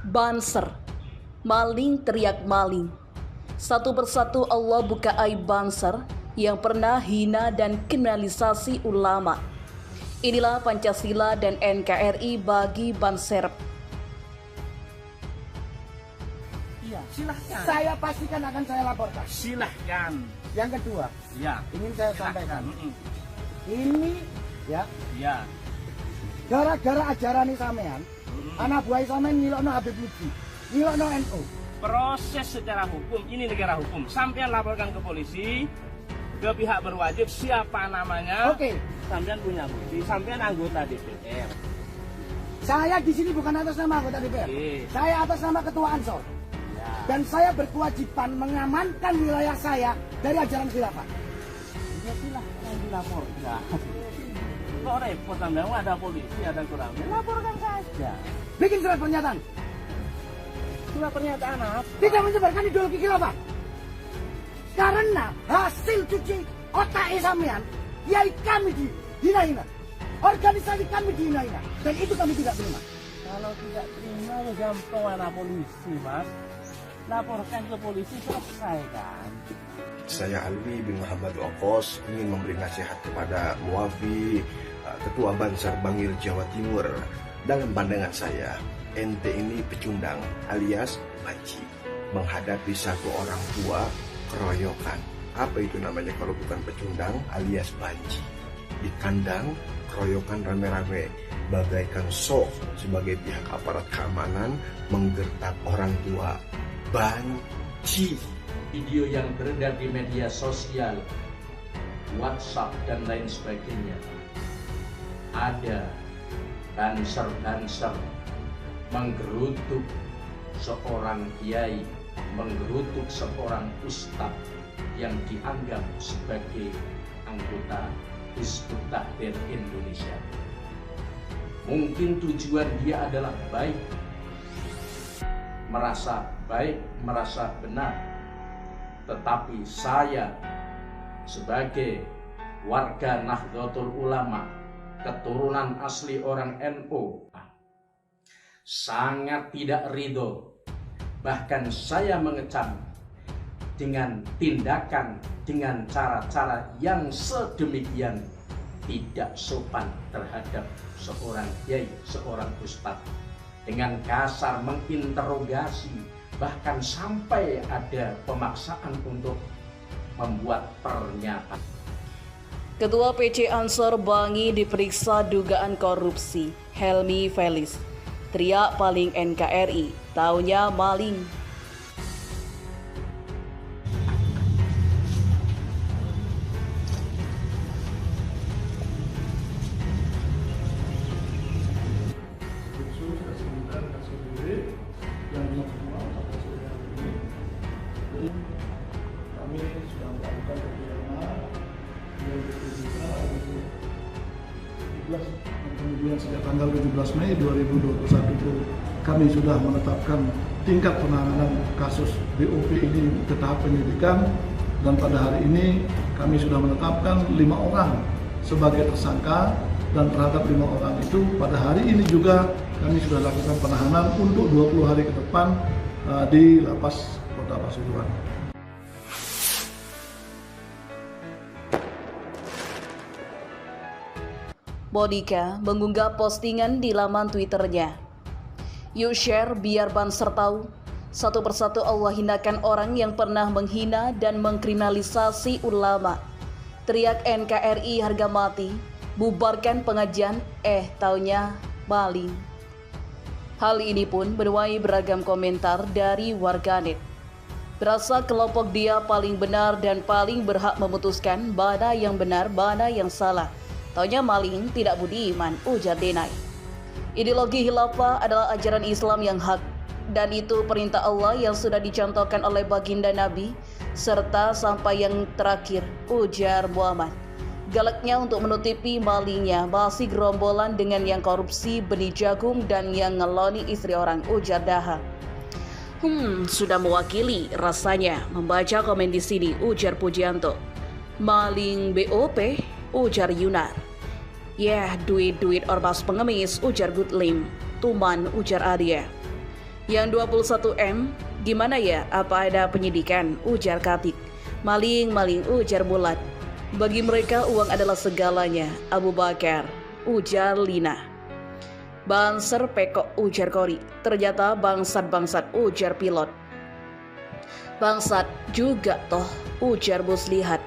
Banser, maling teriak maling. Satu persatu Allah buka aib Banser yang pernah hina dan kriminalisasi ulama. Inilah Pancasila dan NKRI bagi Banser. Iya, silahkan. Saya pastikan akan saya laporkan. Silahkan. Yang kedua, Ya. ingin saya sampaikan. Ini Ya. gara-gara ajaran sampean, anak buah sampean ngilokno Habib Lutfi, ngilokno NU. Proses secara hukum, ini negara hukum. Sampean laporkan ke polisi, ke pihak berwajib, siapa namanya. Oke. Sampean punya bukti, sampean anggota DPR. Saya di sini bukan atas nama anggota DPR. Oke. Saya atas nama Ketua Ansor. Ya. Dan saya berkewajiban mengamankan wilayah saya dari ajaran khilafah. Ya silahkan dilaporkan. Kok repot sampean, ada polisi, ada kurangnya. Laporkan saja. Bikin surat pernyataan. Surat pernyataan apa? Tidak menyebarkan ideologi khilafah. Karena hasil cuci otak sampean, yai kami dihina-hina. Organisasi kami dihina-hina. Dan itu kami tidak terima. Kalau tidak terima ya gampang anak polisi, Mas. Laporkan ke polisi, selesai kan. Saya Alwi bin Muhammad Okos ingin memberi nasihat kepada Muafi, Ketua Banser Bangil Jawa Timur. Dalam pandangan saya, ente ini pecundang alias banci. Menghadapi satu orang tua, keroyokan. Apa itu namanya kalau bukan pecundang alias banci? Di kandang, keroyokan rame-rame. Bagaikan sok sebagai pihak aparat keamanan menggertak orang tua. Banci. Video yang beredar di media sosial, WhatsApp dan lain sebagainya, ada banser-banser menggerutuk seorang kiai, menggerutuk seorang ustadz yang dianggap sebagai anggota Hizbut Tahrir Indonesia. Mungkin tujuan dia adalah baik, merasa benar. Tetapi saya sebagai warga Nahdlatul Ulama, keturunan asli orang NU, sangat tidak ridho. Bahkan saya mengecam dengan tindakan, dengan cara-cara yang sedemikian tidak sopan terhadap seorang kiai, seorang ustadz. Dengan kasar menginterogasi, bahkan sampai ada pemaksaan untuk membuat pernyataan. Ketua PC Ansor Bangi diperiksa dugaan korupsi. Helmi Felis, teriak paling NKRI, taunya maling. Kami sudah melakukan kegiatan kemudian sejak tanggal 17 Mei 2021 itu kami sudah menetapkan tingkat penanganan kasus BOP ini ke tahap penyidikan, dan pada hari ini kami sudah menetapkan 5 orang sebagai tersangka, dan terhadap 5 orang itu pada hari ini juga kami sudah lakukan penahanan untuk 20 hari ke depan di Lapas Kota Pasuruan. Monica mengunggah postingan di laman Twitternya. Yuk share biar Banser tahu. Satu persatu Allah hinakan orang yang pernah menghina dan mengkriminalisasi ulama. Teriak NKRI harga mati. Bubarkan pengajian, taunya maling. Hal ini pun menuai beragam komentar dari warganet. Berasa kelompok dia paling benar dan paling berhak memutuskan mana yang benar, mana yang salah. Taunya maling tidak budiman, ujar Denai. Ideologi khilafah adalah ajaran Islam yang hak, dan itu perintah Allah yang sudah dicontohkan oleh baginda Nabi, serta sampai yang terakhir, ujar Muhammad. Galaknya untuk menutupi malingnya masih gerombolan dengan yang korupsi benih jagung dan yang ngeloni istri orang, ujar Daha. Sudah mewakili rasanya membaca komen di sini, ujar Pujianto. Maling BOP, ujar Yunar. Duit-duit ormas pengemis, ujar Goodlim. Tuman, ujar Adia. Yang 21M, gimana ya, apa ada penyidikan, ujar Katik. Maling, ujar Bulat. Bagi mereka uang adalah segalanya, Abu Bakar, ujar Lina. Banser pekok, ujar Kori. Ternyata bangsat, ujar pilot. Bangsat juga toh, ujar Muslihat.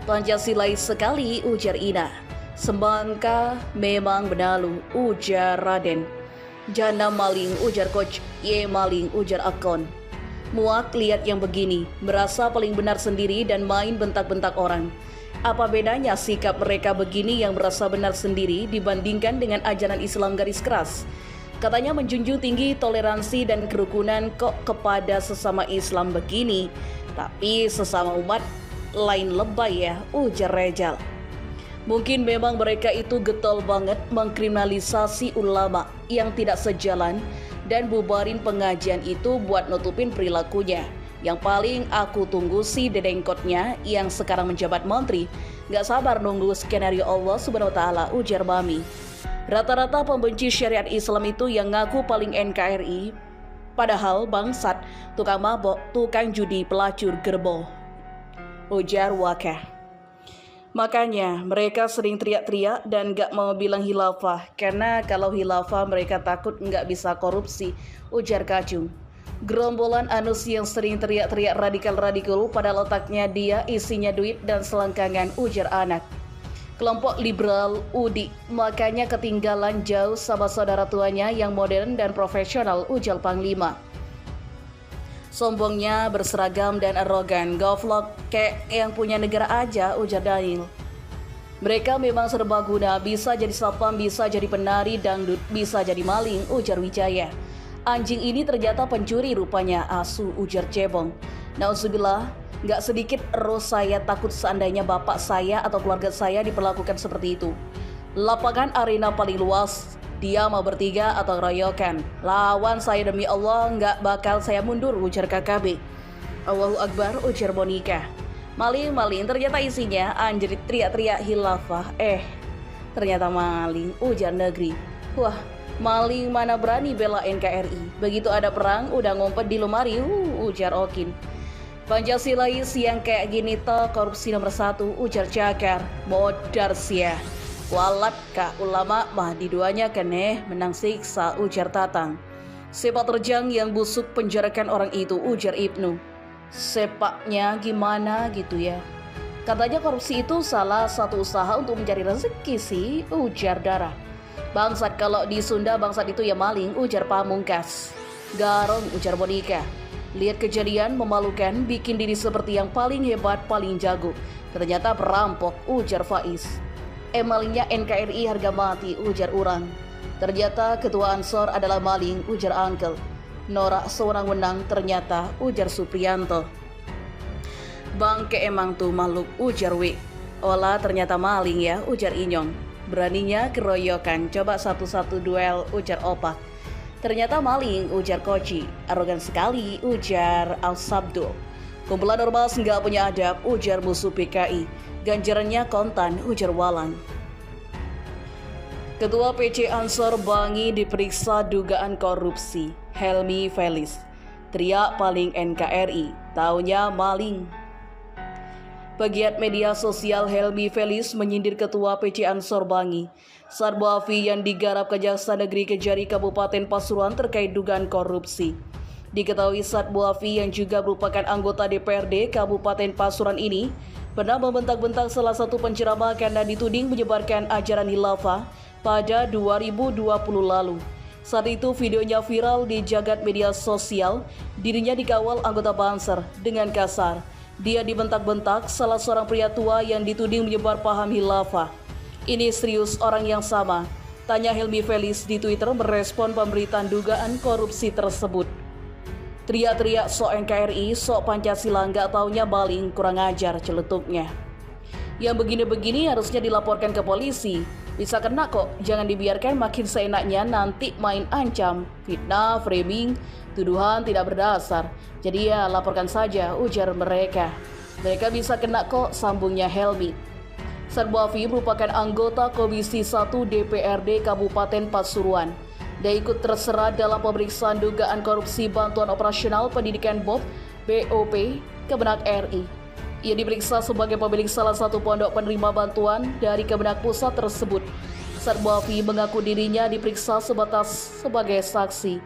Pancasilais sekali, ujar Ina. Sembangka memang benalu, ujar Raden. Jana maling, ujar Coach. Ye maling, ujar Akon. Muak lihat yang begini, merasa paling benar sendiri dan main bentak-bentak orang. Apa bedanya sikap mereka begini yang merasa benar sendiri dibandingkan dengan ajaran Islam garis keras? Katanya menjunjung tinggi toleransi dan kerukunan, kok kepada sesama Islam begini, tapi sesama umat lain lebay ya, ujar Rejal. Mungkin memang mereka itu getol banget mengkriminalisasi ulama yang tidak sejalan dan bubarin pengajian itu buat nutupin perilakunya. Yang paling aku tunggu si dedengkotnya yang sekarang menjabat menteri. Gak sabar nunggu skenario Allah Subhanahu wa Ta'ala, ujar Bami. Rata-rata pembenci syariat Islam itu yang ngaku paling NKRI, padahal bangsat, tukang mabok, tukang judi, pelacur, gerbo, ujar Wakah. Makanya mereka sering teriak-teriak dan gak mau bilang hilafah, karena kalau hilafah mereka takut gak bisa korupsi, ujar Kacung. Gerombolan Anus yang sering teriak-teriak radikal-radikal pada letaknya dia isinya duit dan selangkangan, ujar Anak. Kelompok liberal Udi makanya ketinggalan jauh sama saudara tuanya yang modern dan profesional, ujar Panglima. Sombongnya, berseragam dan arogan, goblok kayak yang punya negara aja, ujar Daniel. Mereka memang serbaguna, bisa jadi satpam, bisa jadi penari dangdut, bisa jadi maling, ujar Wijaya. Anjing ini ternyata pencuri rupanya, asu, ujar Cebong. Nauzubillah, gak sedikit roh saya takut seandainya bapak saya atau keluarga saya diperlakukan seperti itu. Lapangan arena paling luas, dia mau bertiga atau royokan. Lawan saya demi Allah, nggak bakal saya mundur, ujar KKB. Allahu Akbar, ujar Monika. Maling, ternyata isinya anjrit, teriak-teriak hilafah. Ternyata maling, ujar Negeri. Wah, maling mana berani bela NKRI. Begitu ada perang, udah ngumpet di lemari, ujar Okin. Pancasilais yang kayak gini toh korupsi nomor 1, ujar Cakar. Modar sia. Walat kak ulama mah diduanya keneh menang siksa, ujar Tatang. Sepak terjang yang busuk penjarakan orang itu, ujar Ibnu. Sepaknya gimana gitu ya? Katanya korupsi itu salah satu usaha untuk mencari rezeki sih, ujar Dara. Bangsat, kalau di Sunda bangsat itu ya maling, ujar Pamungkas. Garong, ujar Monika. Lihat kejadian memalukan, bikin diri seperti yang paling hebat, paling jago. Ternyata perampok, ujar Faiz. Malingnya NKRI harga mati, ujar Urang. Ternyata ketua Ansor adalah maling, ujar Angkel. Norak sewenang-wenang ternyata, ujar Supriyanto. Bangke emang tuh makhluk, ujar Wik. Olah ternyata maling ya, ujar Inyong. Beraninya keroyokan, coba satu-satu duel, ujar Opak. Ternyata maling, ujar Koci. Arogan sekali, ujar Al-Sabdo. Kumpulan ormas nggak punya adab, ujar musuh PKI. Ganjarannya kontan, ujar Walan. Ketua PC Ansor Bangi diperiksa dugaan korupsi, Helmi Felis. Teriak paling NKRI, taunya maling. Pegiat media sosial Helmi Felis menyindir Ketua PC Ansor Bangi saat Buafi yang digarap Kejaksaan Negeri Kejari Kabupaten Pasuruan terkait dugaan korupsi. Diketahui saat Buafi yang juga merupakan anggota DPRD Kabupaten Pasuruan ini pernah membentak-bentak salah satu penceramah karena dituding menyebarkan ajaran khilafah pada 2020 lalu. Saat itu videonya viral di jagat media sosial, dirinya dikawal anggota Banser dengan kasar. Dia dibentak-bentak salah seorang pria tua yang dituding menyebar paham khilafah. Ini serius orang yang sama? Tanya Helmi Felis di Twitter merespon pemberitaan dugaan korupsi tersebut. Teriak-teriak sok NKRI, sok Pancasila, nggak taunya maling, kurang ajar, celetuknya. Yang begini-begini harusnya dilaporkan ke polisi. Bisa kena kok, jangan dibiarkan makin seenaknya nanti main ancam, fitnah, framing, tuduhan tidak berdasar. Jadi ya laporkan saja, ujar mereka. Mereka bisa kena kok, sambungnya Helmi. Sarbuafi merupakan anggota Komisi 1 DPRD Kabupaten Pasuruan. Dia ikut terserah dalam pemeriksaan dugaan korupsi bantuan operasional pendidikan BOP Kemenak RI. Ia diperiksa sebagai pemilik salah satu pondok penerima bantuan dari Kemenak Pusat tersebut. Sarbafi mengaku dirinya diperiksa sebatas sebagai saksi.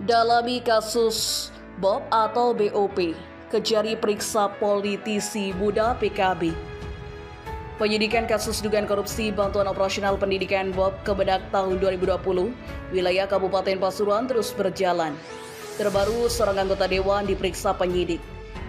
Dalami kasus BOP atau BOP, Kejari periksa politisi muda PKB. Penyidikan kasus dugaan korupsi bantuan operasional pendidikan BOP Kemenak tahun 2020, wilayah Kabupaten Pasuruan terus berjalan. Terbaru, seorang anggota dewan diperiksa penyidik.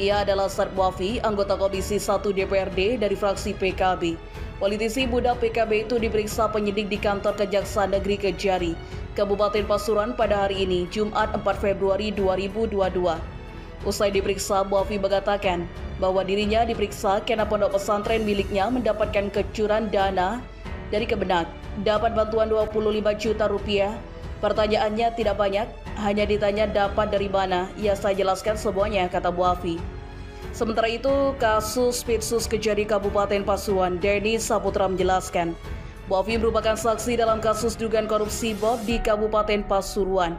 Ia adalah Sarbafi, anggota Komisi 1 DPRD dari fraksi PKB. Politisi muda PKB itu diperiksa penyidik di kantor Kejaksaan Negeri Kejari, Kabupaten Pasuruan pada hari ini, Jumat 4 Februari 2022. Usai diperiksa, Bafi mengatakan bahwa dirinya diperiksa karena pondok pesantren miliknya mendapatkan kecuran dana dari Kemenak, dapat bantuan 25 juta rupiah. Pertanyaannya tidak banyak, hanya ditanya dapat dari mana. Ya, saya jelaskan semuanya, kata Bafi. Sementara itu, kasus Pitsus Kejari Kabupaten Pasuruan, Denny Saputra menjelaskan, Bafi merupakan saksi dalam kasus dugaan korupsi BOP di Kabupaten Pasuruan.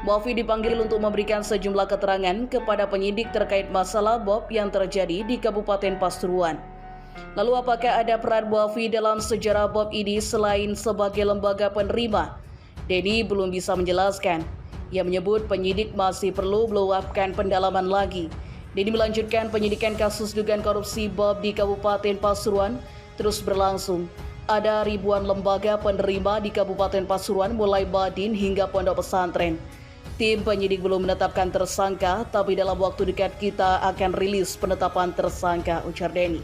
Bafi dipanggil untuk memberikan sejumlah keterangan kepada penyidik terkait masalah BOP yang terjadi di Kabupaten Pasuruan. Lalu apakah ada peran Bafi dalam sejarah BOP ini selain sebagai lembaga penerima? Denny belum bisa menjelaskan. Ia menyebut penyidik masih perlu meluapkan pendalaman lagi. Denny melanjutkan penyidikan kasus dugaan korupsi BOP di Kabupaten Pasuruan terus berlangsung. Ada ribuan lembaga penerima di Kabupaten Pasuruan mulai Badin hingga pondok pesantren. Tim penyidik belum menetapkan tersangka, tapi dalam waktu dekat kita akan rilis penetapan tersangka, ujar Denny.